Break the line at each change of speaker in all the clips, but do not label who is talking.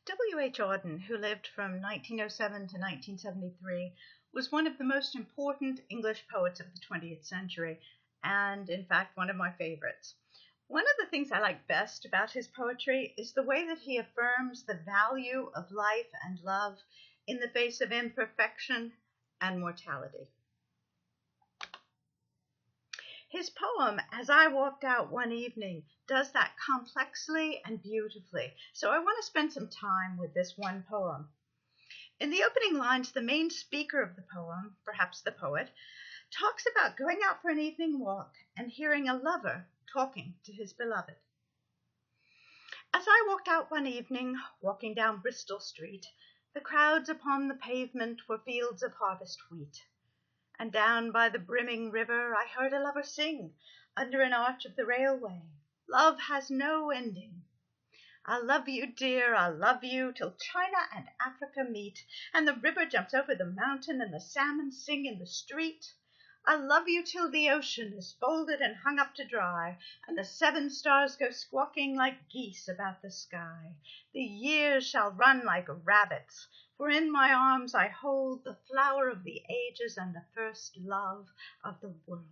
W.H. Auden, who lived from 1907 to 1973, was one of the most important English poets of the 20th century, and in fact, one of my favorites. One of the things I like best about his poetry is the way that he affirms the value of life and love in the face of imperfection and mortality. His poem, As I Walked Out One Evening, does that complexly and beautifully. So I want to spend some time with this one poem. In the opening lines, the main speaker of the poem, perhaps the poet, talks about going out for an evening walk and hearing a lover talking to his beloved. As I walked out one evening, walking down Bristol Street, the crowds upon the pavement were fields of harvest wheat. And down by the brimming river I heard a lover sing under an arch of the railway. Love has no ending. I love you, dear, I love you, till China and Africa meet, and the river jumps over the mountain, and the salmon sing in the street. I love you till the ocean is folded and hung up to dry, and the 7 stars go squawking like geese about the sky. The years shall run like rabbits, for in my arms I hold the flower of the ages and the first love of the world.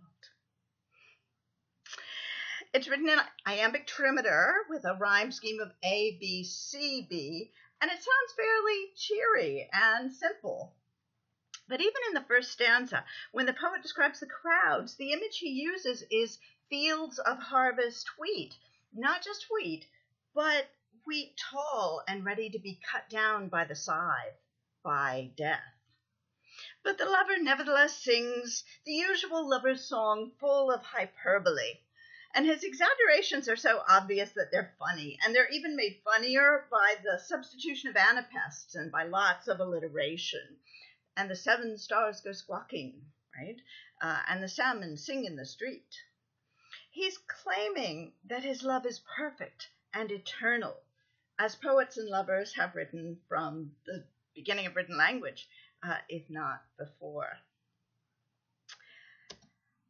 It's written in iambic trimeter with a rhyme scheme of A, B, C, B, and it sounds fairly cheery and simple. But even in the first stanza, when the poet describes the crowds, the image he uses is fields of harvest wheat. Not just wheat, but wheat tall and ready to be cut down by the scythe, by death. But the lover nevertheless sings the usual lover's song full of hyperbole. And his exaggerations are so obvious that they're funny, and they're even made funnier by the substitution of anapaests and by lots of alliteration. And the 7 stars go squawking, right? And the salmon sing in the street. He's claiming that his love is perfect and eternal, as poets and lovers have written from the beginning of written language, if not before.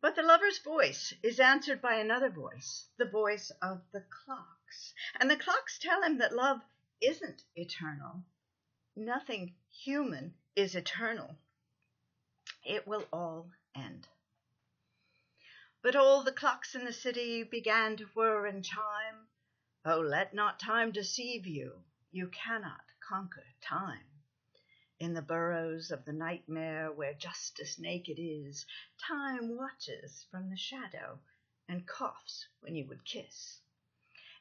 But the lover's voice is answered by another voice, the voice of the clocks. And the clocks tell him that love isn't eternal. Nothing human is eternal. It will all end. But all the clocks in the city began to whir and chime. Oh, let not time deceive you. You cannot conquer time. In the burrows of the nightmare where justice naked is, time watches from the shadow and coughs when you would kiss.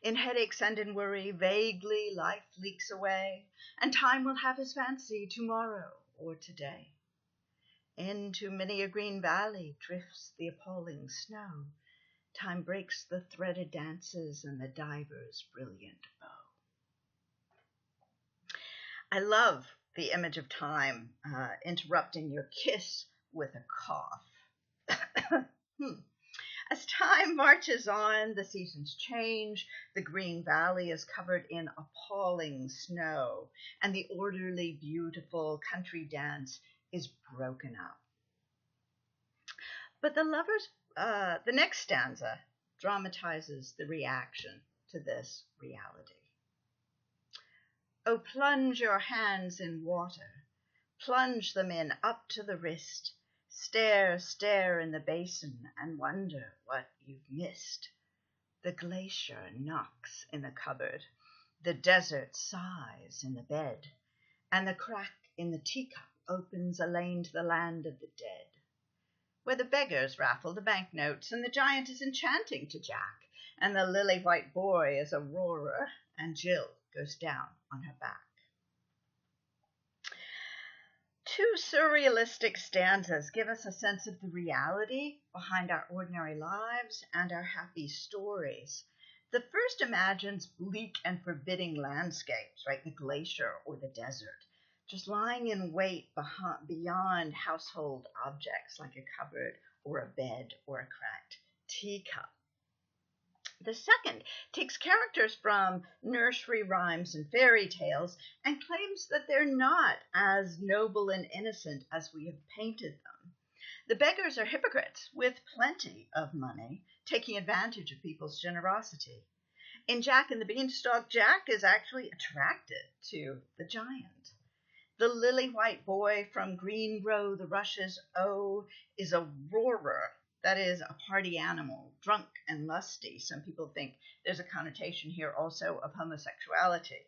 In headaches and in worry, vaguely life leaks away, and time will have his fancy tomorrow or today. Into many a green valley drifts the appalling snow. Time breaks the threaded dances and the diver's brilliant bow. I love the image of time interrupting your kiss with a cough. As time marches on, the seasons change, the green valley is covered in appalling snow, and the orderly, beautiful country dance is broken up. But the next stanza dramatizes the reaction to this reality. Oh, plunge your hands in water, plunge them in up to the wrist, stare in the basin and wonder what you've missed. The glacier knocks in the cupboard, the desert sighs in the bed, and the crack in the teacup opens a lane to the land of the dead, where the beggars raffle the banknotes and the giant is enchanting to Jack, and the lily-white boy is Aurora, and Jill goes down on her back. 2 surrealistic stanzas give us a sense of the reality behind our ordinary lives and our happy stories. The first imagines bleak and forbidding landscapes, right? The glacier or the desert, just lying in wait beyond household objects like a cupboard or a bed or a cracked teacup. The second takes characters from nursery rhymes and fairy tales and claims that they're not as noble and innocent as we have painted them. The beggars are hypocrites with plenty of money, taking advantage of people's generosity. In Jack and the Beanstalk, Jack is actually attracted to the giant. The lily-white boy from green grow the rushes, oh, is a roarer, that is, a party animal, drunk and lusty. Some people think there's a connotation here also of homosexuality.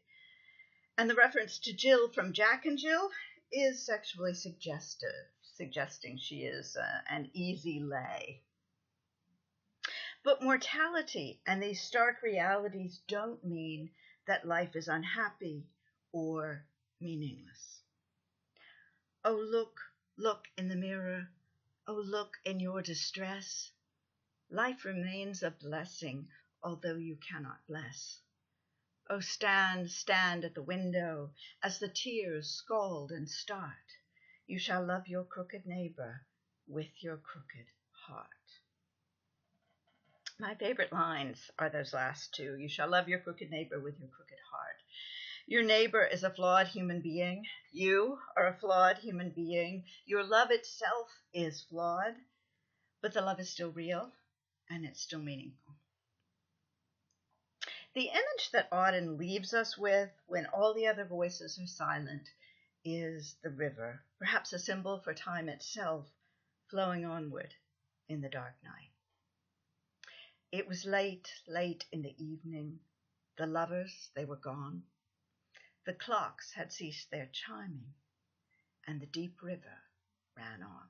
And the reference to Jill from Jack and Jill is sexually suggestive, suggesting she is an easy lay. But mortality and these stark realities don't mean that life is unhappy or meaningless. Oh, look, look in the mirror. Oh, look in your distress. Life remains a blessing, although you cannot bless. Oh, stand, stand at the window as the tears scald and start. You shall love your crooked neighbor with your crooked heart. My favorite lines are those last two. You shall love your crooked neighbor with your crooked heart. Your neighbor is a flawed human being. You are a flawed human being. Your love itself is flawed, but the love is still real and it's still meaningful. The image that Auden leaves us with when all the other voices are silent is the river, perhaps a symbol for time itself, flowing onward in the dark night. It was late, late in the evening. The lovers, they were gone. The clocks had ceased their chiming, and the deep river ran on.